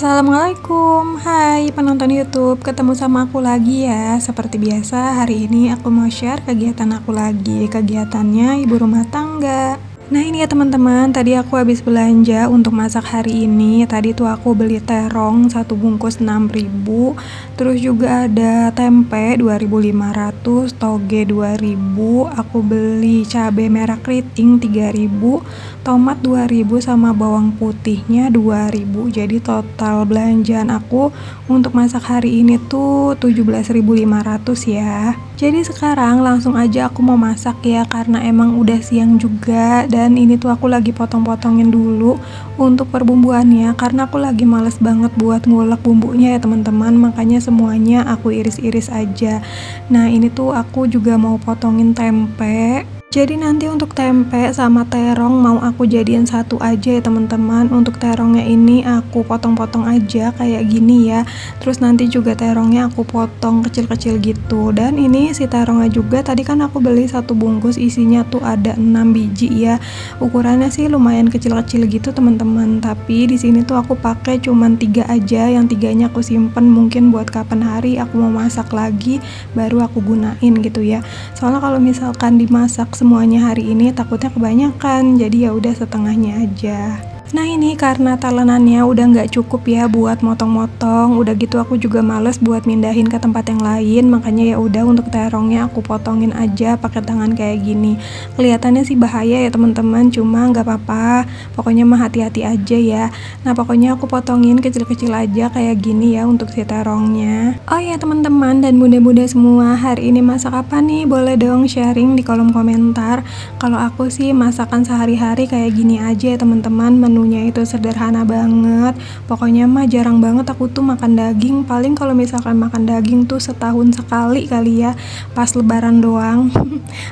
Assalamualaikum, hai penonton YouTube, ketemu sama aku lagi ya. Seperti biasa, hari ini aku mau share kegiatan aku lagi. Kegiatannya ibu rumah tangga. Nah ini ya teman-teman, tadi aku habis belanja untuk masak hari ini. Tadi tuh aku beli terong 1 bungkus 6.000, terus juga ada tempe 2.500, toge 2.000, aku beli cabai merah keriting 3.000, tomat 2.000 sama bawang putihnya 2.000. Jadi total belanjaan aku untuk masak hari ini tuh 17.500 ya. Jadi sekarang langsung aja aku mau masak ya, karena emang udah siang juga. Dan ini tuh aku lagi potong-potongin dulu untuk perbumbuannya, karena aku lagi males banget buat ngulek bumbunya ya teman-teman. Makanya semuanya aku iris-iris aja. Nah ini tuh aku juga mau potongin tempe. Jadi nanti untuk tempe sama terong mau aku jadiin satu aja ya teman-teman. Untuk terongnya ini aku potong-potong aja kayak gini ya. Terus nanti juga terongnya aku potong kecil-kecil gitu. Dan ini si terongnya juga tadi kan aku beli 1 bungkus, isinya tuh ada 6 biji ya. Ukurannya sih lumayan kecil-kecil gitu teman-teman. Tapi di sini tuh aku pakai cuman 3 aja. Yang 3-nya aku simpen mungkin buat kapan hari aku mau masak lagi baru aku gunain gitu ya. Soalnya kalau misalkan dimasak semuanya hari ini takutnya kebanyakan, jadi ya udah setengahnya aja. Nah ini karena talenannya udah nggak cukup ya buat motong-motong, udah gitu aku juga males buat mindahin ke tempat yang lain, makanya ya udah untuk terongnya aku potongin aja pakai tangan kayak gini. Kelihatannya sih bahaya ya teman-teman, cuma nggak apa-apa, pokoknya mah hati-hati aja ya. Nah pokoknya aku potongin kecil-kecil aja kayak gini ya untuk si terongnya. Oh ya teman-teman dan bunda-bunda semua, hari ini masak apa nih? Boleh dong sharing di kolom komentar. Kalau aku sih masakan sehari-hari kayak gini aja ya teman-teman, menunya itu sederhana banget. Pokoknya mah jarang banget aku tuh makan daging. Paling kalau misalkan makan daging tuh setahun sekali kali ya, pas lebaran doang.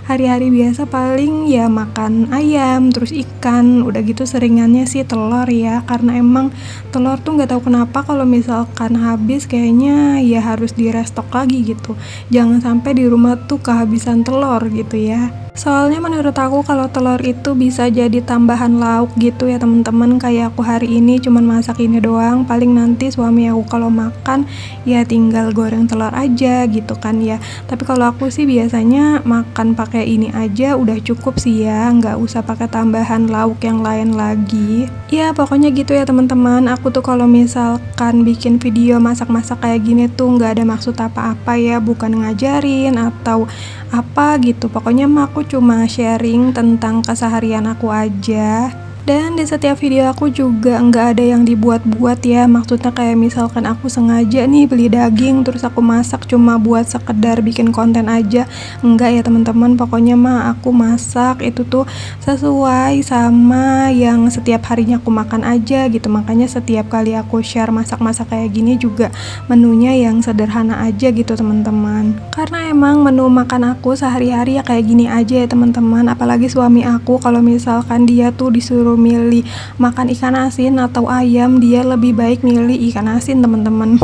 Hari-hari biasa paling ya makan ayam, terus ikan, udah gitu seringannya sih telur ya. Karena emang telur tuh nggak tahu kenapa kalau misalkan habis kayaknya ya harus di restock lagi gitu. Jangan sampai di rumah tuh kehabisan telur gitu ya. Soalnya menurut aku kalau telur itu bisa jadi tambahan lauk gitu ya teman-teman. Kayak aku hari ini cuman masak ini doang, paling nanti suami aku kalau makan ya tinggal goreng telur aja gitu kan ya. Tapi kalau aku sih biasanya makan pakai ini aja udah cukup sih ya, nggak usah pakai tambahan lauk yang lain lagi. Ya pokoknya gitu ya teman-teman. Aku tuh kalau misalkan bikin video masak-masak kayak gini tuh nggak ada maksud apa-apa ya, bukan ngajarin atau apa gitu. Pokoknya mah aku cuma sharing tentang keseharian aku aja. Dan di setiap video aku juga nggak ada yang dibuat-buat ya. Maksudnya kayak misalkan aku sengaja nih beli daging terus aku masak cuma buat sekedar bikin konten aja. Enggak ya teman-teman, pokoknya mah aku masak itu tuh sesuai sama yang setiap harinya aku makan aja gitu. Makanya setiap kali aku share masak-masak kayak gini juga menunya yang sederhana aja gitu teman-teman. Karena emang menu makan aku sehari-hari ya kayak gini aja ya teman-teman. Apalagi suami aku kalau misalkan dia tuh disuruh milih makan ikan asin atau ayam, dia lebih baik milih ikan asin teman-teman.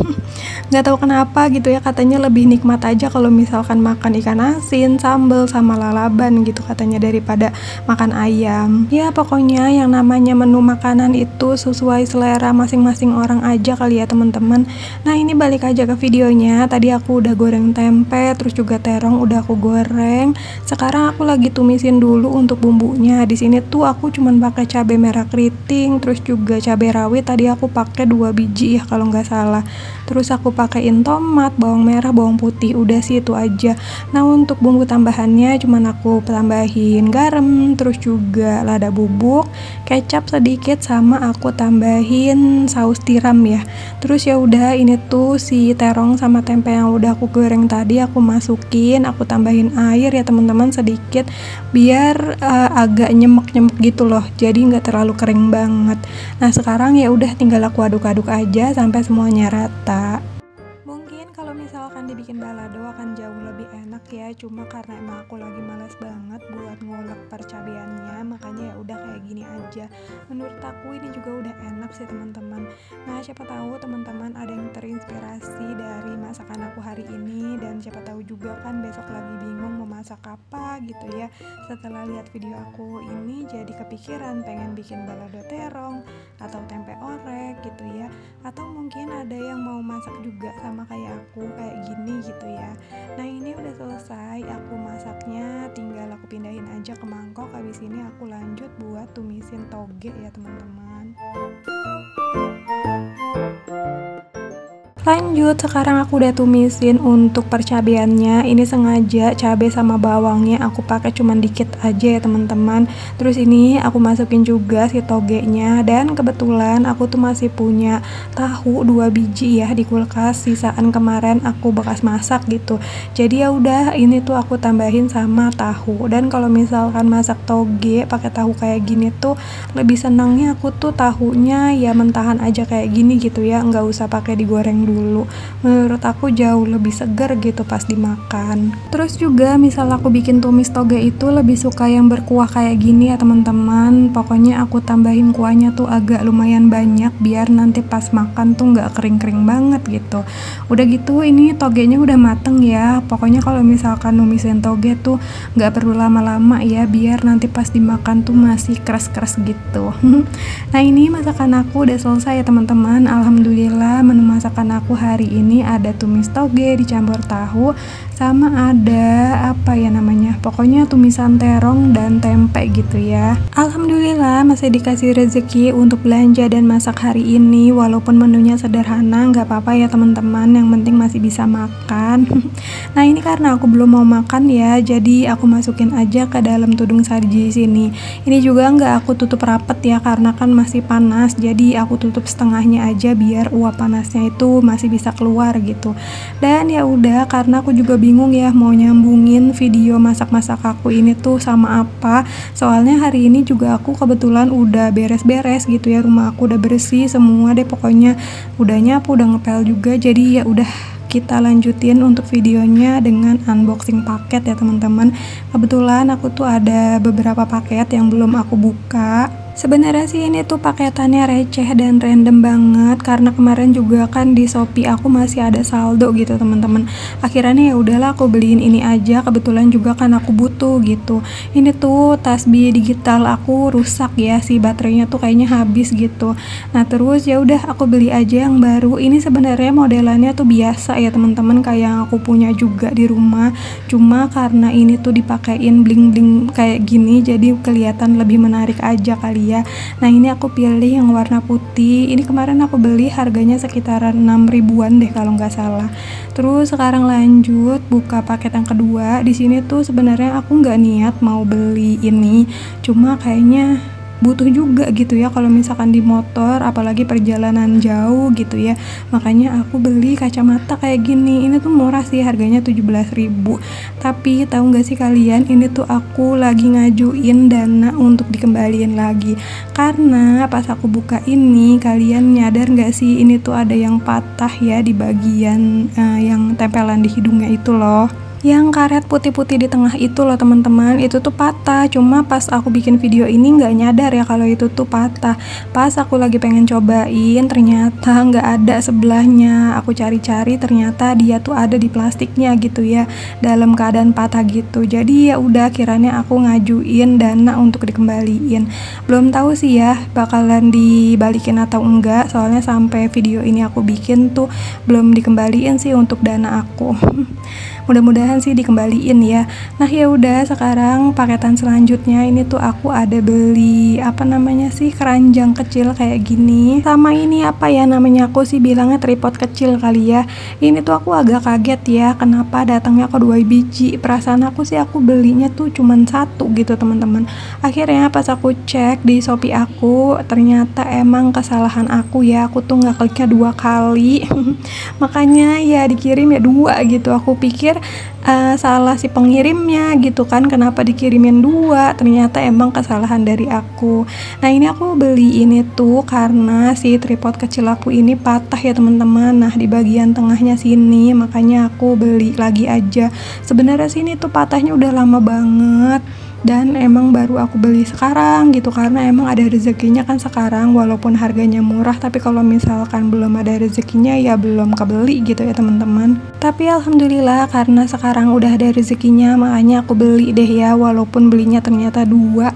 Nggak tahu kenapa gitu ya, katanya lebih nikmat aja kalau misalkan makan ikan asin sambal sama lalaban gitu katanya daripada makan ayam. Ya pokoknya yang namanya menu makanan itu sesuai selera masing-masing orang aja kali ya teman-teman. Nah ini balik aja ke videonya. Tadi aku udah goreng tempe, terus juga terong udah aku goreng. Sekarang aku lagi tumisin dulu untuk bumbunya. Di sini tuh aku cuman pakai cabai merah keriting, terus juga cabai rawit. Tadi aku pakai 2 biji ya kalau nggak salah. Terus aku pakein tomat, bawang merah, bawang putih, udah sih itu aja. Nah untuk bumbu tambahannya cuman aku tambahin garam, terus juga lada bubuk, kecap sedikit, sama aku tambahin saus tiram ya. Terus ya udah ini tuh si terong sama tempe yang udah aku goreng tadi aku masukin, aku tambahin air ya teman-teman sedikit biar agak nyemek-nyemek gitu loh. Jadi nggak terlalu kering banget. Nah sekarang ya udah tinggal aku aduk-aduk aja sampai semuanya rata. Mungkin kalau misalkan dibikin balado akan jauh lebih enak ya, cuma karena emang aku lagi malas banget buat ngulek percabeannya, makanya ya udah kayak gini aja. Menurut aku ini juga udah enak sih teman-teman. Nah, siapa tahu teman-teman ada yang terinspirasi dari masakan aku hari ini, dan siapa tahu juga kan besok lagi bingung mau masak apa gitu ya. Setelah lihat video aku ini jadi kepikiran pengen bikin balado terong atau tempe orek gitu ya, atau mungkin ada yang mau masak juga sama kayak aku kayak gini gitu ya. Nah, ini udah selesai aku masaknya, tinggal aku pindahin aja ke mangkok. Habis ini aku lanjut buat tumisin toge ya teman-teman. Lanjut, sekarang aku udah tumisin untuk percabeannya. Ini sengaja cabai sama bawangnya aku pakai cuman dikit aja ya teman-teman. Terus ini aku masukin juga si togenya, dan kebetulan aku tuh masih punya tahu 2 biji ya di kulkas, sisaan kemarin aku bekas masak gitu. Jadi ya udah, ini tuh aku tambahin sama tahu. Dan kalau misalkan masak toge pakai tahu kayak gini tuh lebih senangnya aku tuh tahunya ya mentahan aja kayak gini gitu ya, nggak usah pakai digoreng dulu. Menurut aku jauh lebih segar gitu pas dimakan. Terus juga misal aku bikin tumis toge itu lebih suka yang berkuah kayak gini ya teman-teman. Pokoknya aku tambahin kuahnya tuh agak lumayan banyak biar nanti pas makan tuh nggak kering-kering banget gitu. Udah gitu ini togenya udah mateng ya. Pokoknya kalau misalkan numisin toge tuh nggak perlu lama-lama ya, biar nanti pas dimakan tuh masih keras-keras gitu. Nah, ini masakan aku udah selesai ya teman-teman. Alhamdulillah, menu masakan aku hari ini ada tumis toge dicampur tahu, sama ada apa ya namanya, pokoknya tumisan terong dan tempe gitu ya. Alhamdulillah masih dikasih rezeki untuk belanja dan masak hari ini. Walaupun menunya sederhana, nggak apa-apa ya teman-teman, yang penting masih bisa makan. Nah, ini karena aku belum mau makan ya, jadi aku masukin aja ke dalam tudung saji sini. Ini juga nggak aku tutup rapet ya, karena kan masih panas, jadi aku tutup setengahnya aja biar uap panasnya itu masih bisa keluar gitu. Dan ya udah, karena aku juga bingung ya mau nyambungin video masak-masak aku ini tuh sama apa. Soalnya hari ini juga aku kebetulan udah beres-beres gitu ya, rumah aku udah bersih semua deh pokoknya, udah nyapu, udah ngepel juga. Jadi ya udah, kita lanjutin untuk videonya dengan unboxing paket ya teman-teman. Kebetulan aku tuh ada beberapa paket yang belum aku buka. Sebenarnya sih ini tuh paketannya receh dan random banget, karena kemarin juga kan di Shopee aku masih ada saldo gitu teman-teman. Akhirnya ya udahlah aku beliin ini aja, kebetulan juga kan aku butuh gitu. Ini tuh tasbih digital aku rusak ya, si baterainya tuh kayaknya habis gitu. Nah, terus ya udah aku beli aja yang baru. Ini sebenarnya modelannya tuh biasa ya teman-teman, kayak yang aku punya juga di rumah. Cuma karena ini tuh dipakein bling-bling kayak gini, jadi kelihatan lebih menarik aja kali ya. Nah, ini aku pilih yang warna putih. Ini kemarin aku beli harganya sekitaran 6 ribuan deh kalau nggak salah. Terus sekarang lanjut buka paket yang kedua. Di sini tuh sebenarnya aku nggak niat mau beli ini, cuma kayaknya butuh juga gitu ya kalau misalkan di motor, apalagi perjalanan jauh gitu ya. Makanya aku beli kacamata kayak gini. Ini tuh murah sih, harganya 17.000. Tapi tahu nggak sih kalian, ini tuh aku lagi ngajuin dana untuk dikembaliin lagi. Karena pas aku buka ini, kalian nyadar nggak sih ini tuh ada yang patah ya di bagian yang tempelan di hidungnya itu loh. Yang karet putih-putih di tengah itu loh teman-teman, itu tuh patah. Cuma pas aku bikin video ini nggak nyadar ya kalau itu tuh patah. Pas aku lagi pengen cobain, ternyata nggak ada sebelahnya. Aku cari-cari, ternyata dia tuh ada di plastiknya gitu ya, dalam keadaan patah gitu. Jadi ya udah, kiranya aku ngajuin dana untuk dikembaliin. Belum tahu sih ya bakalan dibalikin atau enggak, soalnya sampai video ini aku bikin tuh belum dikembaliin sih untuk dana aku. Mudah-mudahan sih dikembaliin ya. Nah, ya udah, sekarang paketan selanjutnya ini tuh aku ada beli apa namanya sih, keranjang kecil kayak gini. Sama ini apa ya namanya, aku sih bilangnya tripod kecil kali ya. Ini tuh aku agak kaget ya, kenapa datangnya kok 2 biji. Perasaan aku sih aku belinya tuh cuman 1 gitu teman-teman. Akhirnya pas aku cek di Shopee aku, ternyata emang kesalahan aku ya, aku tuh nggak kliknya 2 kali. Makanya ya dikirim ya 2 gitu. Aku pikir salah si pengirimnya gitu kan, kenapa dikirimin 2, ternyata emang kesalahan dari aku. Nah ini aku beli ini tuh karena si tripod kecil aku ini patah ya teman-teman. Nah di bagian tengahnya sini, makanya aku beli lagi aja. Sebenarnya sini tuh patahnya udah lama banget dan emang baru aku beli sekarang gitu, karena emang ada rezekinya kan sekarang, walaupun harganya murah tapi kalau misalkan belum ada rezekinya ya belum kebeli gitu ya teman-teman. Tapi alhamdulillah karena sekarang udah ada rezekinya, makanya aku beli deh ya, walaupun belinya ternyata 2.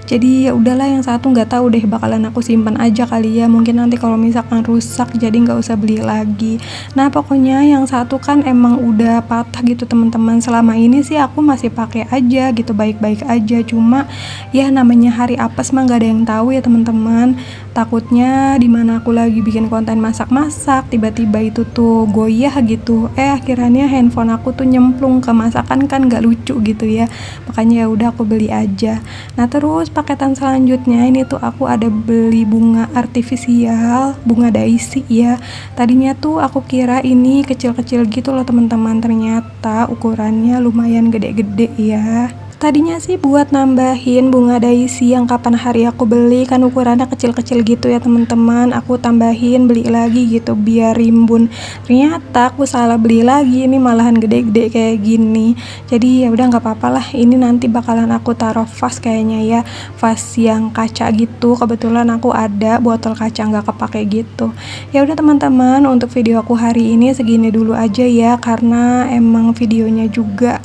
Jadi ya udahlah, yang satu nggak tahu deh, bakalan aku simpan aja kali ya, mungkin nanti kalau misalkan rusak jadi nggak usah beli lagi. Nah pokoknya yang satu kan emang udah patah gitu teman-teman. Selama ini sih aku masih pakai aja gitu, baik-baik aja, cuma ya namanya hari apes mah nggak ada yang tahu ya teman-teman. Takutnya dimana aku lagi bikin konten masak-masak tiba-tiba itu tuh goyah gitu, akhirnya handphone aku tuh nyemplung ke masakan, kan nggak lucu gitu ya. Makanya ya udah aku beli aja. Nah terus paketan selanjutnya ini tuh aku ada beli bunga artifisial, bunga daisy ya. Tadinya tuh aku kira ini kecil-kecil gitu loh teman-teman, ternyata ukurannya lumayan gede-gede ya. Tadinya sih buat nambahin bunga daisy yang kapan hari aku beli, kan ukurannya kecil-kecil gitu ya teman-teman. Aku tambahin beli lagi gitu biar rimbun. Ternyata aku salah beli lagi, ini malahan gede-gede kayak gini. Jadi ya udah nggak apa-apa lah. Ini nanti bakalan aku taruh vas kayaknya ya, vas yang kaca gitu. Kebetulan aku ada botol kaca nggak kepake gitu. Ya udah teman-teman, untuk video aku hari ini segini dulu aja ya, karena emang videonya juga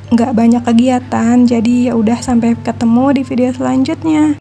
nggak banyak kegiatan. Jadi ya udah, sampai ketemu di video selanjutnya.